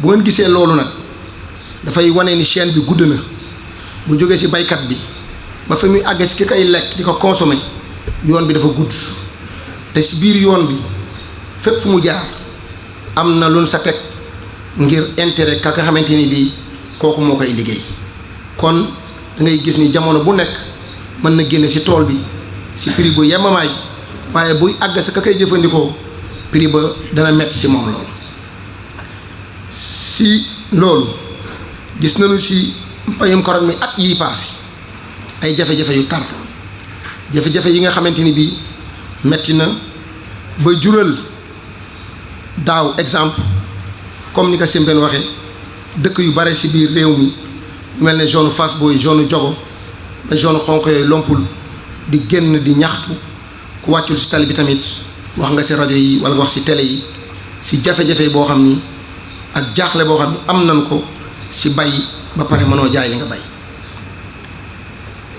bu ngeen gisee loolu nag dafay wane ni chaîne bi gudd na bu jógee ci baykat bi ba fa muy àgg ci ki koy lekk di ko consommer yoon bi dafa gudd te ci biir yoon bi fépp fu mu jaar am na lu sa teg ngir intérêt ka nga xamante ni bii kooku moo koy liggéey kon da ngay gis ni jamono bu nekk mën na génne ci tool bi ci prix bu yemamaay waaye buy àgg sa ka koy jëfandikoo prix ba dana metti ci moom loolu ci loolu gis nañu ci mbayum korog mi at yii paase ay jafe-jafe yu tar jafe-jafe yi nga xamante ni bii metti na ba jural daaw exemple comme ni ko Sembène waxee dëkk yu bare ci biir réew mi mel ne zone Fass Boye zone Diogo ba zone xonq yooyu Lompul di génn di ñaxtu ku wàccul ci tali bi tamit wax nga ci rajo yi walla nga wax ci télé yi ci jafe-jafe boo xam ni ak jaaxle boo xam ni am nañ ko ci bay ba pare mënoo jaay li nga bay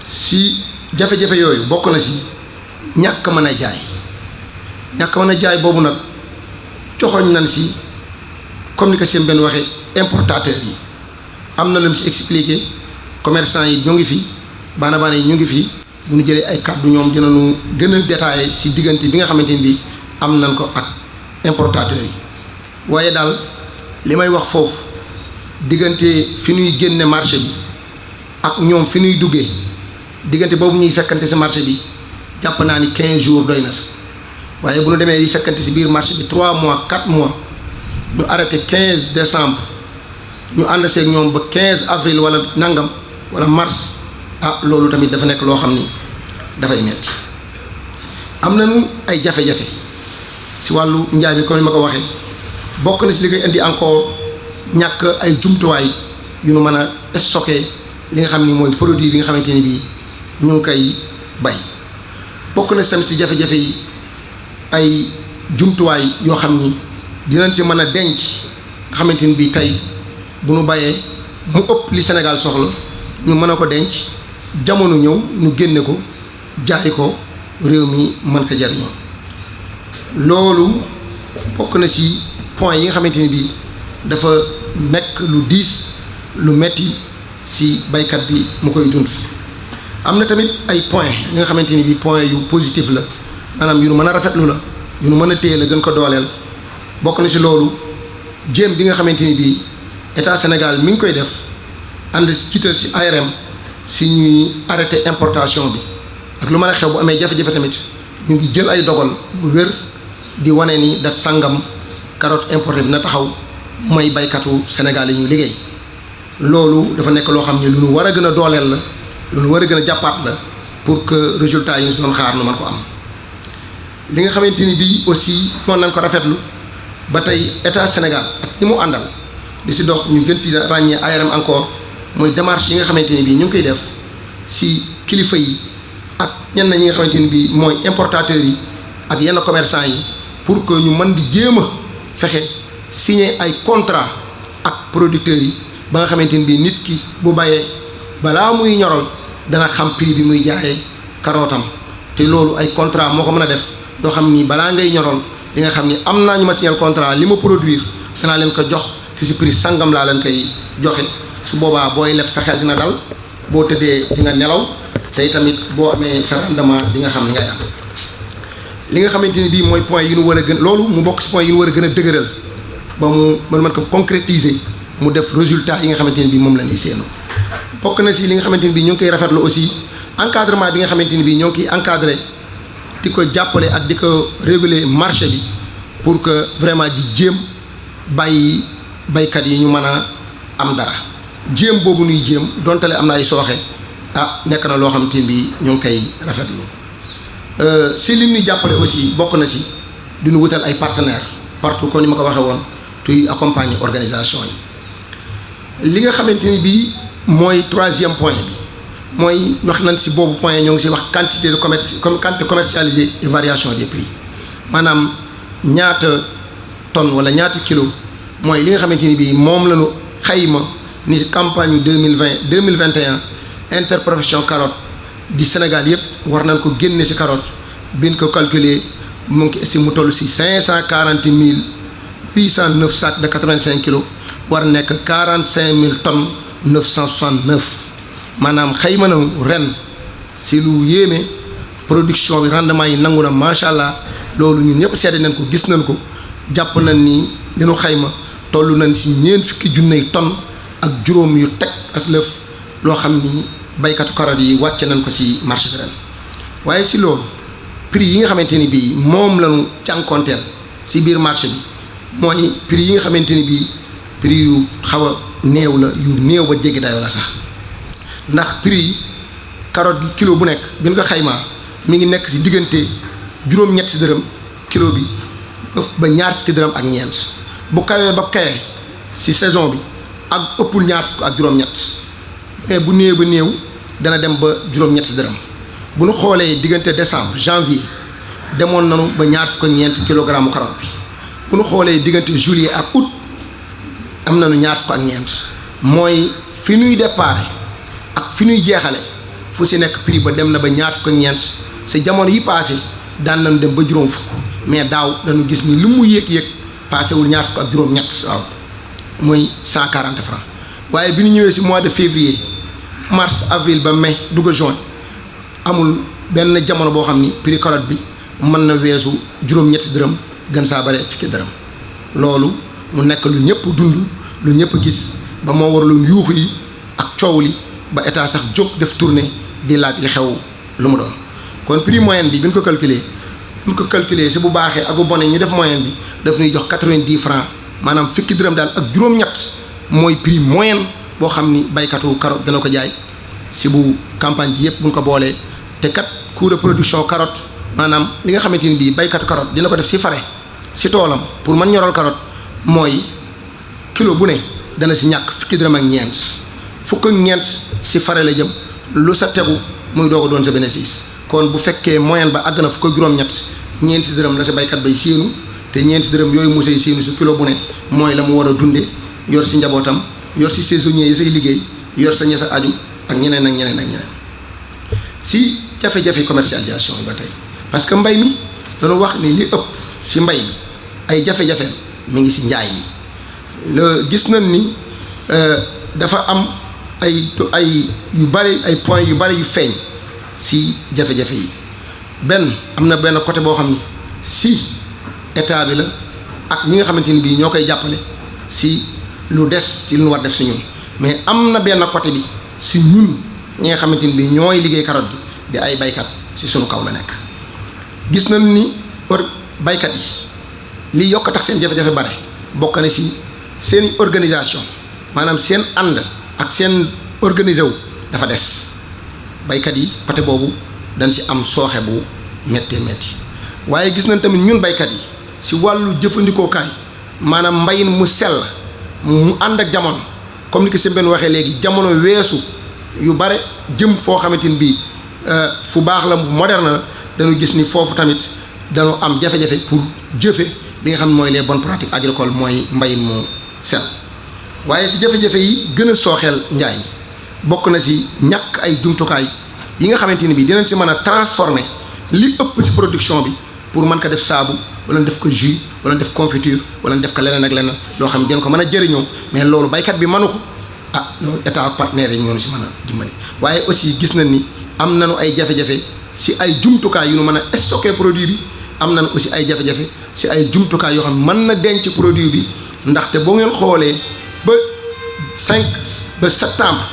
ci jafe-jafe yooyu bokk na ci ñàkk mën a jaay ñàkk mën a jaay boobu nag joxoñ nañ ci comme ni ko Sembène waxee importateurs yi am na lu mu ci expliqué commerçant yi ñu ngi fi baana yi ñu ngi fi bu ñu jëlee ay kàddu ñoom dinañu gën a détaillé ci diggante bi nga xamante ni bi am nañ ko ak importateurs yi waaye daal li may wax foofu diggante fi ñuy génne marché bi ak ñoom fi ñuy duggee diggante boobu ñuy fekkante ci marché bi jàpp naa ni 15 jours doy na sax waaye bu ñu demee di fekkante ci biir marché bi 3 mois 4 mois ñu arrêté 15 décembre ñu ànd seeg ñoom ba 15 avril wala nangam wala mars loolu tamit dafa nekk loo xam ni dafay metti am nañu ay jafe-jafe ci wàllu njaay mi comme ni ma ko waxee bokk na ci li koy indi encore ñàkk ay jumtuwaay yu nu mën a stocké li nga xam ni mooy produit bi nga xamante ni bii ñu ngi koy bay bokk na ci tamit ci jafe-jafe yi ay jumtuwaay yoo xam ni dinañ ci mën a denc nga xamante ni bii tey bu nu bayee mu ëpp li Sénégal soxla ñu mën a ko denc jamono ñëw ñu génne ko jaay ko réew mi mën ko jariñoo loolu bokk na ci point yi nga xamante ni bii dafa nekk lu diis lu metti ci baykat bi mu koy dund. am na tamit ay point yi nga xamante ni bii point yu positif la maanaam yu nu mën a rafetlu la yu nu mën a téye la gën ko dooleel bokk na ci loolu jéem bi nga xamante ni bii état Sénégal mi ngi koy def ànd jiital ci ARM ci ñuy arrêté importation bi ak lu mën a xew bu amee jafe-jafe tamit ñu ngi jël ay dogal bu wér di wane ni dat sàngam carotte importée bi na taxaw mooy baykatu Sénégal yi ñu liggéey loolu dafa nekk loo xam ne lu nu war a gën a dooleel la lu nu war a gën a jàppaat la pour que résultat yi ñu doon xaar nu mën ko am. li nga xamante ni bii aussi noonu nañ ko rafetlu ba tey état Sénégal ak ñi mu àndal di ci dox ñu gën ci ràññee ARM encore mooy démarche yi nga xamante ni bii ñu ngi koy def ci kilifa yi ak ñenn ñi nga xamante ni bii mooy importateurs yi ak yenn commerçant yi pour que ñu mën di jéem a fexe signer ay contrat ak producteurs yi ba nga xamante ni bii nit ki bu bàyyee balaa muy ñoral dana xam prix bi muy jaayee karootam te loolu ay contrat moo ko mën a def doo xam ni balaa ngay ñoral li nga xam ni am naa ñu ma signer contrat li ma produire danaa leen ko jox te ci prix sangam laa leen koy joxe su boobaa booy leb sa xel dina dal boo tëddee di nga nelaw te tamit boo amee sa rendement di nga xam ni ngay am. li nga xamante ni bii mooy point yi ñu war a gën loolu mu bokk ci point yi ñu war a gën a dëgëral ba mu mën ko concrétiser mu def résultat yi nga xamante ni bii moom la ñuy séenu bokk na ci li nga xamante ni bii ñoo ngi koy rafetlu aussi encadrement bi nga xamante ni bii ñoo ngi koy encadré di ko jàppale ak di ko réguler marché bi pour que vraiment di jéem bàyyi baykat yi ñu mën a am dara jéem boobu nuy jéem dontale am na ay sooxe nekk na loo xamante ni bii ñoo ngi koy rafetlu. si li ñuy jàppale aussi bokk na ci du ñu wutal ay partenaires partout comme ni ma ko waxee woon tuy accompagner organisation yi li nga xamante ni bii mooy troisième point bi mooy wax nañ ci boobu point ñoo ngi ci wax quantité de commerce comme quantité commercialisée et variation des prix maanaam ñaata tonne wala ñaata kilo mooy li nga xamante ni bii moom la ñu xayma ni campagne 2021 interprofession carotte di Sénégal yëpp war nañ ko génne ci carotte bi ñu ko calculer mu ngi estimé mu toll ci 540 809 sacs de 85 kilos war nekk 45 000 tonnes 969 maanaam xayma na ren si lu yéeme production bi rendement yi nangu na macha allah loolu ñun ñëpp seede nañ ko gis nañ ko jàpp nañ ni li nu xayma toll nañ si ñeent fukki junney tonnes ak juróom yu teg aslëf loo xam ni baykatu carotte yi wàcce nañ ko si marché bi ren waaye si loolu prix yi nga xamante ni bii moom lañu jànkoonteel si biir marché bi mooy prix yi nga xamante ni bii prix yu xaw a néew la yu néew ba jéggi dayoo la sax ndax prix yi carotte gi kilo bu nekk bi ñu ko xaymaa mi ngi nekk si diggante juróom-ñett si dërëm kilo bi ba ñaar fukki dërëm ak ñeent bu kawee ba kawee si saison bi ak ëppul ñaar fukk ak juróom-ñett mais bu néew ba néew dana dem ba juróom-ñett si dërëm bu ñu xoolee diggante décembre janvier demoon nañu ba ñaar fukk ak ñeent kilogramme carotte bi bu ñu xoolee diggante juillet ak août am nañu ñaar fukk ak ñeent mooy fi ñuy déparé ak fi ñuy jeexale fu si nekk prix ba dem na ba ñaar fukk ak ñeent si jamono yi passé daan nañu dem ba juróom fukk mais daaw dañu gis ni li mu yéeg passé wul ñaar fukk ak juróom-ñett waaw mooy 140 francs waaye bi ñu ñëwee si mois de février mars avril ba mai dugg juin amul benn jamono boo xam ni prix carotte bi mën na weesu juróom-ñetti dërëm gën saa bare fukki dërëm loolu mu nekk lu ñëpp dund lu ñëpp gis ba moo waraloon yuuxu yi ak coow li ba état sax jóg def tournée di laaj li xew lu mu doon kon prix moyenne bi bi ñu ko calculer si bu baaxee ak bu bonee ñu def moyenne bi daf ñuy jox 90 francs maanaam fukki dërëm daal ak juróom-ñett mooy prix moyenne boo xam ni baykatu carotte dana ko jaay si bu campagne bi yëpp bu ñu ko boolee te kat coût de production carotte maanaam li nga xamante ni bii baykatu carotte dina ko def si fare si toolam pour mën ñoral carotte mooy kilo bu ne dana si ñàkk fukki dërëm ak ñeent fukk ak ñeent si fare la jëm lu sa tegu muy doog a doon sa bénéfice kon bu fekkee moyenne ba àgg na fukk ak juróom-ñett ñeenti dërëm la sa baykat bay séenu te ñeenti dërëm yooyu mu say séenu su kilo bu ne mooy la mu war a dunde yor si njabootam yor si saisonnier yi say liggéey yor sa ña sa aju ak ñeneen ak ñeneen ak ñeneen si jafe-jafe commercialisation yi ba tey parce que mbay mi dañu wax ni li ëpp si mbay mi ay jafe-jafe mi ngi si njaay mi gis nañ ni dafa am ay yu bari ay points yu bari yu feeñ si jafe-jafe yi benn am na benn côté boo xam ni si état bi la ak ñi nga xamante ni bii ñoo koy jàppale si lu des si lu ñu war def si ñun mais am na benn côté bi si ñun ñi nga xamante ni bii ñooy liggéey carotte gi di ay baykat si sunu kaw la nekk gis nañ ni baykat yi li yokk tax seen jafe-jafe bare bokk na si seen organisation maanaam seen ànd ak seen organisé wu dafa des baykat yi côté boobu dañ si am sooxe bu méttee métti waaye gis nañ tamit ñun baykat yi si wàllu jëfandikookaay maanaam mbayin mu sell mu ànd ak jamono comme ni ko seen benn waxee léegi jamono weesu yu bare jëm foo xamante ni bii fu baax la moderne la dañu gis ni foofu tamit dañu am jafe-jafe pour jëfe li nga xam ne mooy les bonnes pratiques agricoles mooy mbayin mu sell waaye si jafe-jafe yi gën a sooxeel njaay mi bokk na si ñàkk ay jumtukaay yi nga xamante ni bii dinañ si mën a transformer li ëpp si production bi pour mën ko def saabu wala def ko jus wala def confiture wala def ko leneen ak leneen loo xam ne dinañ ko mën a jëriñoo mais loolu baykat bi mënu ko loolu état partenaire yi ñoo si mën a dimbali waaye aussi gis nañ ni am nañu ay jafe-jafe si ay jumtukaay yu nu mën a stocker produit bi am nañu aussi ay jafe-jafe si ay jumtukaay yoo xam ne mën na denc produit bi ndaxte boo ngeen xoolee ba 5 ba septembre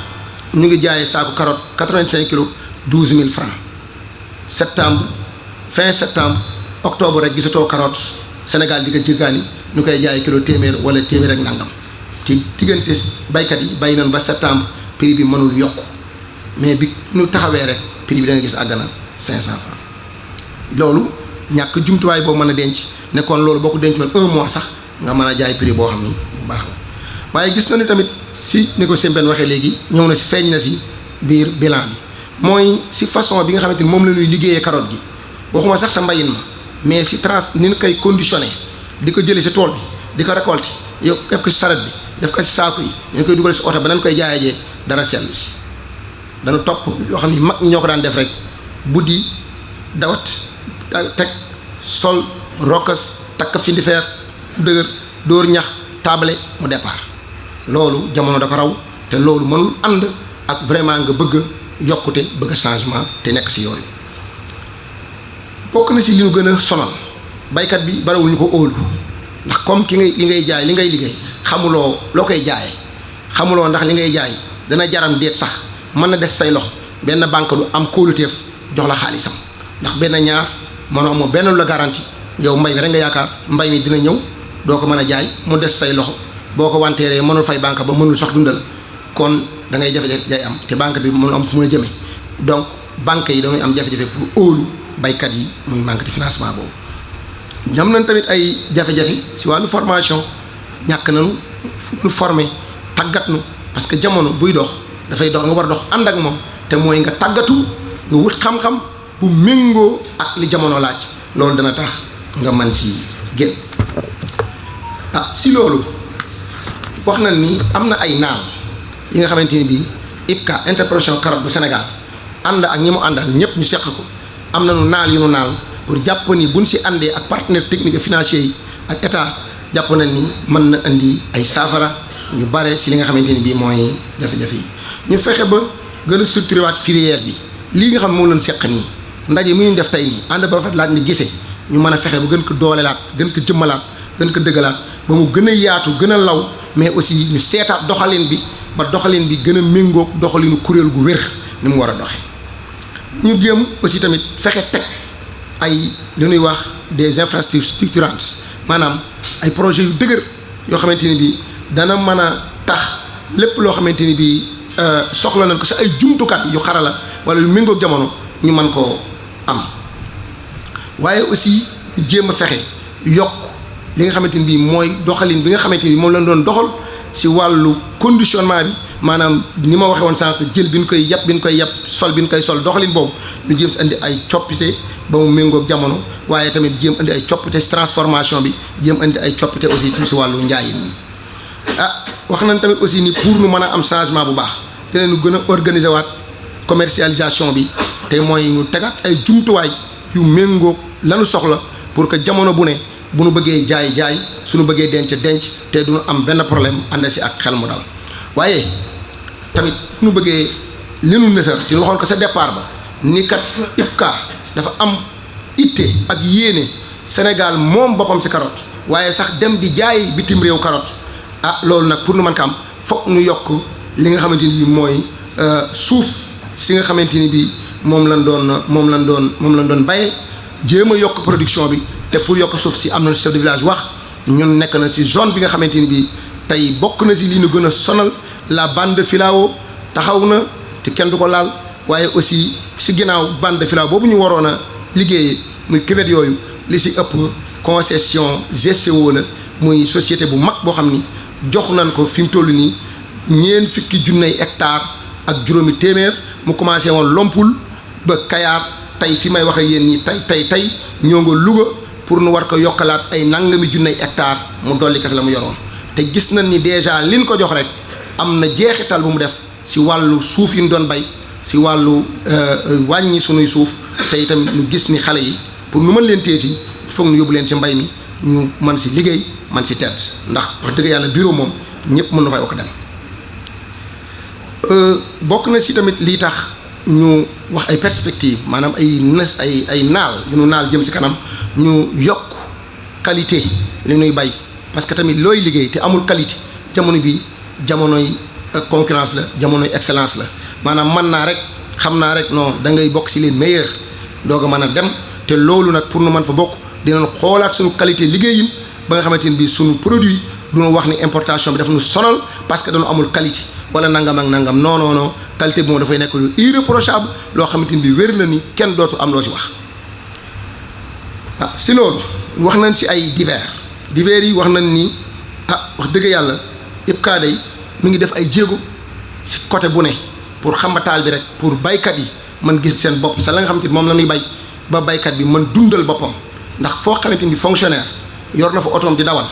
ñu ngi jaayee saako carotte 85 kilos 12 000 francs septembre fin septembre octobre rek gisatoo carotte Sénégal di ko jéggaani ñu koy jaayee kilo téeméer wala téeméer ak nangam ci diggante baykat yi bay nañ ba septembre prix bi mënul yokk mais bi ñu taxawee rek prix bi da nga gis àgg na 500 francs loolu ñàkk jumtuwaay boo mën a denc nekkoon loolu boo ko dencoon 1 mois sax nga mën a jaay prix boo xam ni bu baax la waaye gis na ni tamit si ni ko seen benn waxee léegi ñëw na si feeñ na si biir bilan bi mooy si façon bi nga xamante ni moom la ñuy liggéeyee carotte gi waxuma sax sa mbayin ma mais si ni ñu koy conditionné di ko jëlee si tool bi di ko récolter yow képp ko si saret bi def ko si saako yi ñu koy dugal si oto ba nañ koy jaayee dara seetlu si dana topp loo xam ni mag ñi ñoo ko daan def rek buddi dawat teg sol rokkas takk fi ndi feer dëgër dóor ñax taabale mu départ loolu jamono da ko raw te loolu mënul ànd ak vraiment nga bëgg yokkute bëgg changement te nekk si yooyu. bokk na si li ñu gën a sonal baykat bi bariwul ñu ko óolu ndax comme li ngay jaay li ngay liggéey xamuloo loo koy jaayee xamuloo ndax li ngay jaay dana jaram déet sax mën na des say loxo benn banque du am kóoluteef jox la xaalisam ndax benn ñaar mënoo amoo benn la garantie yow mbay mi rek nga yaakaar mbay mi dina ñëw doo ko mën a jaay mu des say loxo boo ko wanteeree mënul fay banque ba mënul sax dundal kon da ngay jafe-jafe day am te banque bi mënul am fu muy jëmee donc banque yi dañuy am jafe-jafe pour óolu baykat yi muy manque de financement boobu. ñam nañ tamit ay jafe-jafe si wàllu formation ñàkk nañu nu former tàggat nu parce que jamono buy dox dafay dox nga war a dox ànd ak moom te mooy nga tàggatu nga wut xam-xam bu méngoo ak li jamono laaj loolu dana tax nga man si génn. si loolu wax na ni am na ay naal yi nga xamante ni bii IPCA interprofession carotte bu Sénégal ànd ak ñi mu àndal ñëpp ñu seq ko am na nu naal yu nu naal pour jàpp ni buñ si àndee ak partenaires techniques et financiers yi ak état jàpp na ni mën na indi ay saafara ñu bare si li nga xamante ni bii mooy jafe-jafe yi. ñu fexe ba gën a structuré waat filière bi lii nga xam moom lañ seq nii ndaje mi ñu def tey nii ànd ba rafet laaj ni gisee ñu mën a fexe ba gën ko doolelaat gën ko jëmmalaat gën ko dëggalaat ba mu gën a yaatu gën a law mais aussi ñu seetaat doxalin bi ba doxalin bi gën a méngoog doxalinu kuréel gu wér ni mu war a doxe ñu jéem aussi tamit fexe teg ay li ñuy wax des infrastructures structurantes maanaam ay projets yu dëgër yoo xamante ni bii dana mën a tax lépp loo xamante ni bii soxla nañ ko si ay jumtukaay yu xarala wala yu méngoog jamono ñu mën koo am waaye aussi ñu jéem a fexe yokk li nga xamante ni bii mooy doxalin bi nga xamante ni moom lañ doon doxal si wàllu conditionnement bi maanaam ni ma waxee woon sànq jël bi ñu koy yàpp sol bi ñu koy sol doxalin boobu ñu jéem si indi ay coppite ba mu méngoog jamono waaye tamit jéem indi ay coppite si transformation bi jéem indi ay coppite aussi ci si wàllu njaayin mi wax nañ tamit aussi ni pour nu mën a am changement bu baax dinañu gën a organiser waat commercialisation bi te mooy ñu tegaat ay jumtuwaay yu méngoog lanu soxla pour que jamono bu ne bu nu bëggee jaay suñu bëggee denc te duñu am benn problème ànd si ak xel mu dal waaye tamit su ñu bëggee li nu nësër ci waxoon ko sa départ ba ni kat IPCA dafa am itte ak yéene Sénégal moom boppam si carotte waaye sax dem di jaay bitim réew carotte loolu nag pour nu mën ko am foog ñu yokk li nga xamante ni bi mooy suuf si nga xamante ni bi moom lañ doon baye jéem a yokk production bi te pour yokk suuf si am na chef de village wax ñun nekk na si zone bi nga xamante ni bi tey bokk na si li ñu gën a sonal la bande de filao taxaw na te kenn du ko laal waaye aussi si ginnaaw bande de filao boobu ñu waroon a liggéeyee muy cuvette yooyu li si ëpp concession GCO la muy société bu mag boo xam ni jox nañ ko fi mu toll nii ñeent fukki junney hectare ak juróomi téeméer mu commencé woon Lompul ba Kayaar tey fi may wax ak yéen ñi tey ñoo nga Louga pour nu war ko yokkalaat ay nangami junney hectare mu dolli kese la mu yoroon te gis nañ ni déjà liñ ko jox rek am na jeexital bu mu def si wàllu suuf yi ñu doon bay si wàllu wàññi sunuy suuf te itam ñu gis ni xale yi pour nu mën leen téye fii foog ñu yóbbu leen si mbay mi ñu mën si liggéey man si tedd ndax wax dëgg yàlla bureau moom ñëpp mën na fay wax dem bokk na si tamit lii tax ñu wax ay perspectives maanaam ay naal yu nu naal jëm si kanam ñu yokk qualité li ñuy bay parce que tamit looy liggéey te amul qualité jamono bi jamonoy concurrence la jamonoy excellence la maanaam mën naa rek xam naa rek non da ngay bokk si les meilleurs doog a mën a dem te loolu nag pour nu mën fa bokk dinañ xoolaat suñu qualité liggéeyin ba nga xamante ni bii suñu produit duñu wax ni importation bi dafa ñu sonal parce que dañu amul qualité wala nangam ak nangam non qualité bi moom dafay nekk lu irréprochable loo xamante ni bii wér na ni kenn dootu am loo si wax. si loolu wax nañ si ay divers yi wax nañ ni wax dëgg yàlla IPCA day mi ngi def ay jéego si côté bu ne pour xambataal bi rek pour baykat yi mën gis seen bopp sa la nga xamante ni moom la ñuy bay ba baykat bi mën dundal boppam ndax foo xamante ni fonctionnaire yor na fa otoom di dawal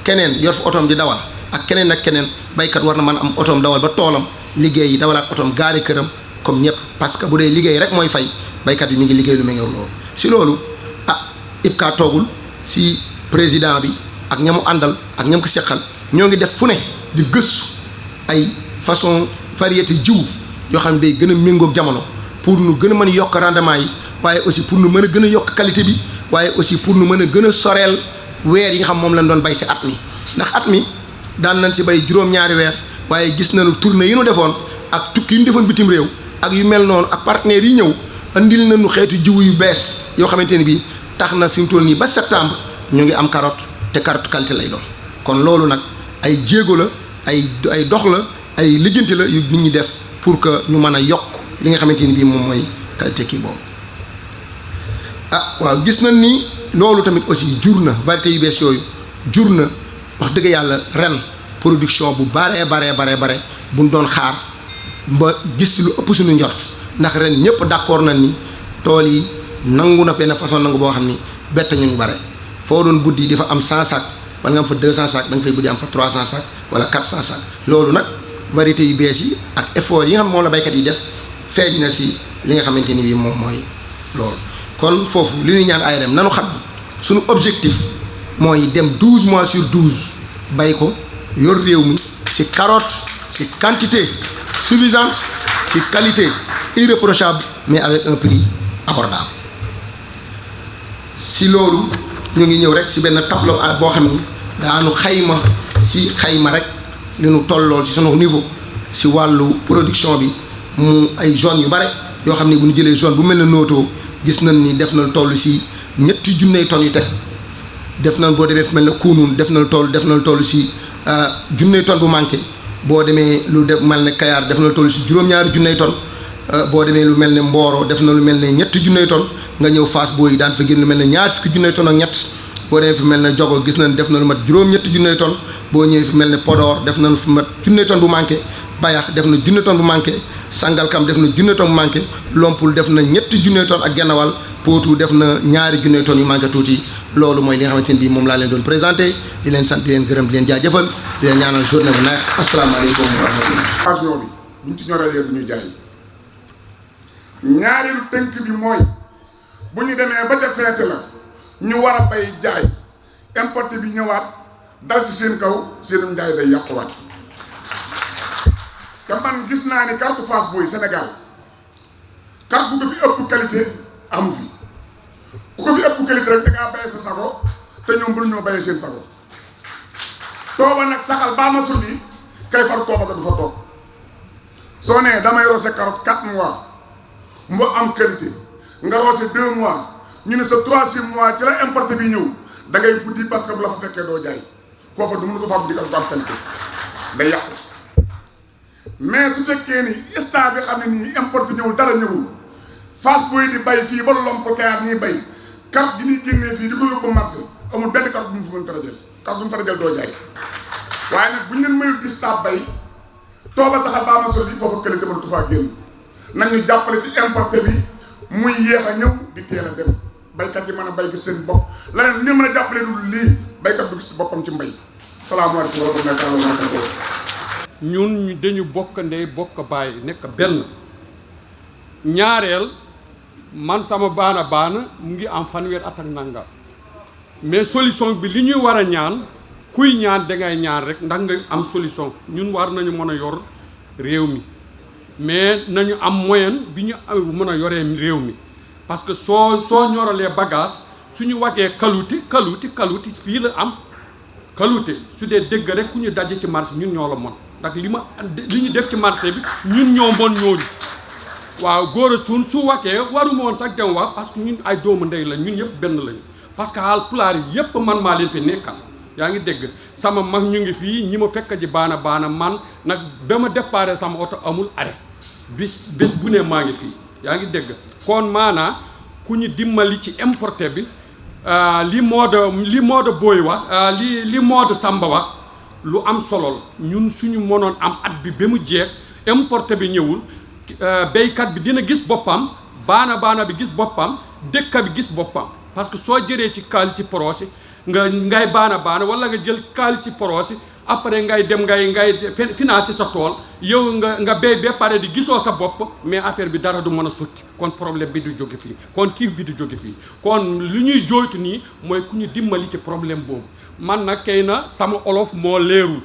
keneen yor fa otoom di dawal ak keneen baykat war na mën am otoom dawal ba toolam liggéey yi dawalaat otoom gaari këram comme ñëpp parce que bu dee liggéey rek mooy fay baykat bi mi ngi liggéey lu mu ngi loolu si loolu IPCA toogul si président bi ak ñamu àndal ak ñam ko seqal ñoo ngi def fu ne di gëstu ay façon variété jiw yoo xam ne day gën a méngoog jamono pour nu gën a mën a yokk rendement yi waaye aussi pour nu mën a gën a yokk qualité bi waaye aussi pour nu mën a gën a soreel weer yi nga xam moom lañ doon bay si at mi ndax at mi daan nañ si bay juróom-ñaari weer waaye gis nañu tournée yi nu defoon ak tukki yi ñu defoon bitim réew ak yu mel noonu ak partenaires yi ñëw andil nañu xeetu jiw yu bees yoo xamante ne bii tax na fi mu toll nii ba septembre ñu ngi am carotte te carotte qualité lay doon kon loolu nag ay jéego la ay dox la ay lijjanti la yu nit ñi def pour que ñu mën a yokk li nga xamante ni bii moom mooy qualité kii boobu. ah waaw gis nañ ni loolu tamit aussi jur na variété yu bees yooyu jur na wax dëgg yàlla ren production bu bare buñ doon xaar ba gis lu ëpp suñu njort ndax ren ñëpp d'accord nañ ni tool yi nangu na benn façon nangu boo xam ni bett ñu bare foo doon buddi di fa am 100 sacs wala nga am fa 200 sacs da nga fay buddi am fa 300 sacs wala 400 sacs loolu nag variété yu bees yi ak effort yi nga xam moom la baykat yi def feeñ na si li nga xamante ni bii moom mooy loolu. kon foofu li ñuy ñaan ARM nanu xam suñu objectif mooy dem 12 mois sur 12 bay ko yor réew mi si carotte si quantité suffisante si qualité irréprochable mais avec un prix abordable. si loolu ñu ngi ñëw rek si benn tableau boo xam ni daanu xayma si xayma rek li nu tollool ci sunu niveau si wàllu production bi mu ay zone yu bare yoo xam ne bu ñu jëlee zone bu mel ne Noto gis nañ ni def na toll si ñetti junney tonnes yu teg def nañ boo demee fu mel ne Kounoune def na toll si junney tonnes bu manqué boo demee lu def mel ne Kayar def na toll si juróom-ñaari junney tonnes boo demee lu mel ne Mboro def na lu mel ne ñetti junney tonnes nga ñëw Fass booy daan fa génn lu mel ne ñaar fukki junney tonnes ak ñett boo demee fi mel ne Diogo gis nañ def na lu mat juróom-ñetti junney tonnes boo ñëwee fi mel ne Podor def nañ fu mat junney tonnes bu manqué Bayax def na junney tonnes bu manqué Sangalkam def na junney tonnes bu manqué Lompul def na ñetti junney tonnes ak genn wàll Potou def na ñaari junney tonnes yu manqué tuuti loolu mooy li nga xamante ne bii moom laa leen doon présenté di leen sant di leen gërëm di leen jaajëfal di leen ñaanal journée bu neex asalaamaaleykum wa rahmatulah. occasion bi buñ ci ñoree yéen ñu jaay ñaareelu tënk bi mooy bu ñu demee ba ca feete la ñu war a bay jaay importé bi ñëwaat dal ci seen kaw seen njaay day yàquwaat te man gis naa ni carte Fass Boye Sénégal carte bu ko fi ëpp qualité amu fi ku ko fi ëpp qualité rek da ngaa bayee sa sago te ñoom bu ñoo bayee seen sago tooba nag saxal baa ma sulli kay far tooba ko du fa toog soo nee damay roose carotte 4 mois mu am qualité nga roose 2 mois ñu ne sa 3e mois ci la importé bi ñëw da ngay buddi parce que bu la fa fekkee doo jaay koo fa du mënu ko fa am di ko am qualité day yàqu mais su fekkee ni instant bi xam ne nii importé ñëwul dara ñëwul Fass Boye di bay fii ba Lompul Kayar ñuy bay carte gi ñuy génnee fii di ko yóbbu marché amul benn carte bu mu fi mën tarajel carte bu mu farajel doo jaay waaye nag bu ñu leen mayul gis taa bay tooba saxal baa ma sol yi foofu qualité mënatu faa génn nañ ñu jàppale ci importé bi muy yéex a ñëw di teel a dem baykat yi mën a bay gis seen bopp leneen li mën a jàppale dul lii baykat bu gis boppam ci mbay salaamaaleykum wa rahmatulah wa barakatuh. ñun dañu bokk ndey bokk baay nekk benn ñaareel man sama baana mu ngi am fanweer at ak nangam mais solution bi li ñuy war a ñaan kuy ñaan dangay ñaan rek ndax nga am solution ñun war nañu mën a yor réew mi mais nañu am moyen bi ñu mën a yoree réew mi parce que soo ñoralee bagage suñu waxee qualité fii la am qualité su dee dégg rek ku ñu daje ci marché ñun ñoo la mën ndax li ñu def ci marché bi ñun ñoo mën ñooñu waaw góor a cuun su waxee waruma woon sax dem wax parce que ñun ay doomu ndey la ñun yëpp benn lañu parce que Haalpulaar yi yëpp man maa leen fi nekkal yaa ngi dégg sama mag ñu ngi fii ñi ma fekk ji baana man nag ba ma déparé sama oto amul arrêt bés bu ne maa ngi fii yaa ngi dégg kon maanaa ku ñu dimbali ci importé bi li Modou Boye wax li Modou Samba wax lu am solo ñun suñu mënoon am at bi ba mu jeex importé bi ñëwul béykat bi dina gis boppam baana bi gis boppam dëkk bi gis boppam parce que soo jëree ci xaalis ci projet ngay baana wala nga jël xaalis ci projet après ngay dem ngay financer sa tool yow nga béy ba pare di gisoo sa bopp mais affaire bi dara du mën a sotti kon problème bi du jóge fii kon kii bi du jóge fii kon li ñuy jooytu nii mooy ku ñu dimbali ci problème boobu man nag kay na sama olof moo leerul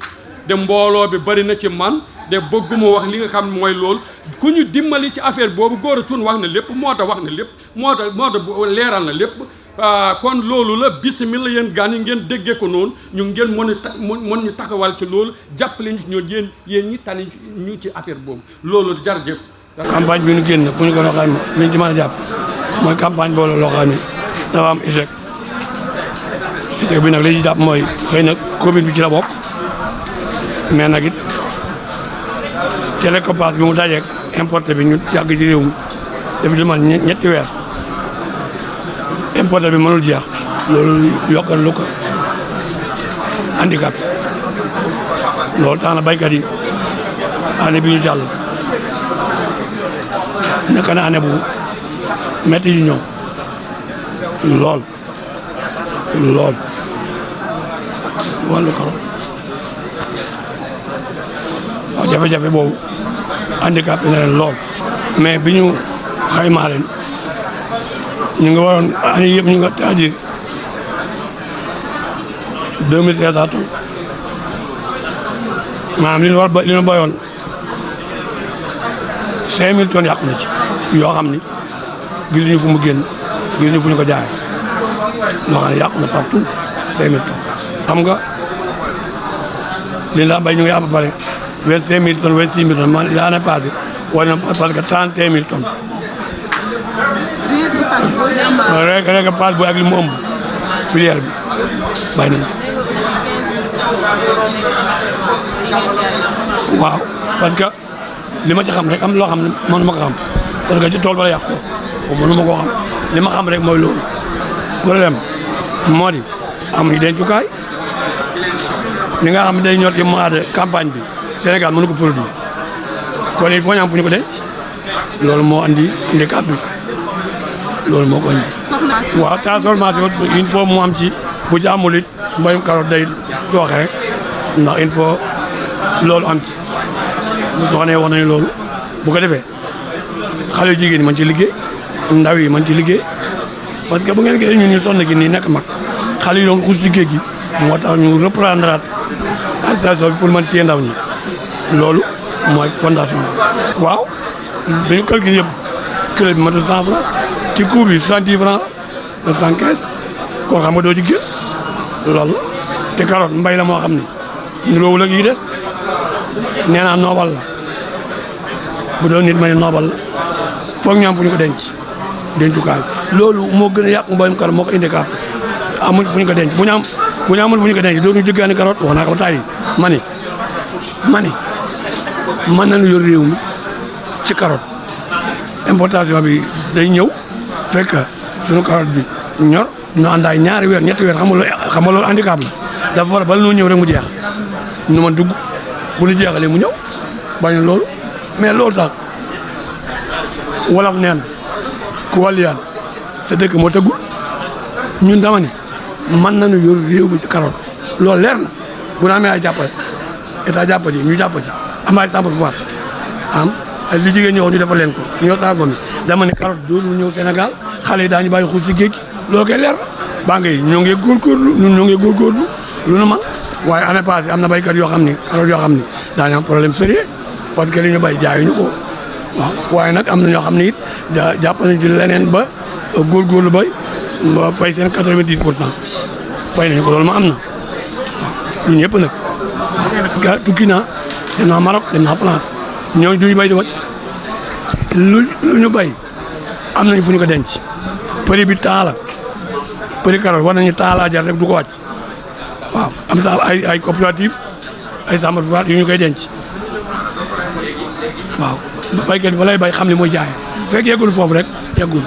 de mbooloo bi bari na ci man de bëgguma wax li nga xam ne mooy loolu ku ñu dimbali ci affaire boobu góor a cuun wax na lépp moo tax wax na lépp moo tax leeral na lépp kon loolu la bismillah yéen gan yi ngeen déggee ko noonu ñu ngeen mën ñu taxawal ci loolu jàppale ñu ñoo yéen ñi tani ñu ci affaire boobu loolu jarjëf campagne bi ñu génn bu ñu ko loo xam ne liñ ci mën a jàpp mooy campagne boolu loo xam ne dafa am échec bi nag li ñu jàpp mooy xëy na commune bi ci la bopp mais nag it télécopasse bi mu dajeeg importé bi ñu yàgg ci réew mi def li man ñetti weer importé bi mënul jeex loolu yokkal lu ko handicap loolu tax na baykat yi année bi ñu jàll nekk na année bu métti yi ñoom lool wàllu carotte waaw jafe-jafe boobu handicap na leen lool mais bi ñu xaymaa leen ñu ngi waroon année yëpp ñu nga c'est-à-dire 2500 tonnes maanaam li ñu bayoon 5000 tonnes yàqu na ci yoo xam ni gisuñu fu mu génn gisuñu fu ñu ko jaayee loo xam ne yàqu na partout 5000 tonnes xam nga li ñu daan bay ñu ngi à peu près 25000 tonnes 26000 tonnes man l'année passée war na parce que 31000 tonnes. rek Fass Boye ak li mu ëmb filière bi bay nañu waaw parce que li ma ci xam rek am loo xam ne mënu ma ko xam parce que ci tool ba la yàqu ko mënu ma koo xam li ma xam rek mooy loolu problème moo di amuñu dencukaay li nga xam ne day ñor ci mois de campagne bi Sénégal mënu ko produire kon il faut ñu am fu ñu ko denc loolu moo andi handicap bi loolu moo ko indi. waaw transformation il faut mu am ci bu ci amul it mbayum carotte day sooxe rek ndax il faut loolu am ci bu soxnee wax nañu loolu bu ko defee xale yu jigéen ñi mën ci liggéey ndaw yi mën ci liggéey parce que bu ngeen gisee ñun ñu sonn gi nii nekk mag xale yi doon xuus ci géej gi moo tax ñu reprendre association bi pour mën téye ndaw ñi loolu mooy fondation bi. waaw dañu calculé yëpp kilo bi matul 100 francs ci coût bi 70 francs 75 koo xam nga doo ci génn loolu te carotte mbay la moo xam ni niroowul ak yi des nee naa noobal la bu doon nit ma ne noobal la foog ñu am fu ñu ko dencukaay loolu moo gën a yàqu mbayum carotte moo ko indi kaat amul fu ñu ko denc bu ñu amul fu ñu ko denc dooñu jëggaani carotte wax naa ko ba tàyyi ma ni mën nañu yor réew mi ci carotte importation bi day ñëw fekk suñu carotte bi ñor ñu àndaay ñaari weer ñetti weer xam nga loolu handicap la dafa war a bala noo ñëw rek mu jeex ñu mën dugg bu ñu jeexalee mu ñëw bañ loolu mais loolu tax wolof nee na ku wàlliyaan sa dëkk moo tëggul ñun dama ni mën nañu yor réew mi ci carotte loolu leer na bu ñu amee ay jàppale état jàpp ci ñu jàpp ci am ay sàmm fu am ay li jigéen ñoo ñu defal leen ko ñoo tax ba mi dama ne carotte dootul ñëw Sénégal xale yi daañu bàyyi xuus ci géej gi loolu kay leer na banque yi ñoo ngi góorgóorlu ñun ñoo ngi góorgóorlu lu nu man waaye année passée am na baykat yoo xam ni carotte yoo xam ni daañu am problème sérieux parce que li ñu bay jaayuñu ko waaw waaye nag am na ñoo xam ne it jàpp nañu ci leneen ba góorgóorlu bay ba fay seen 90% fay nañu ko loolu ma am na waaw ñun ñëpp nag tukki naa dem naa Maroc dem naa France ñooñu duñu bay di wàcc lu ñu bay am nañu fu ñu ko denc prix bi temps la prix carotte war nañu temps laa jar rek du ko wàcc waaw am na ay coopérative ay sàmm yu ñu koy denc waaw baykat bi ba lay bay xam li mooy jaay fekk yeggul foofu rek yeggul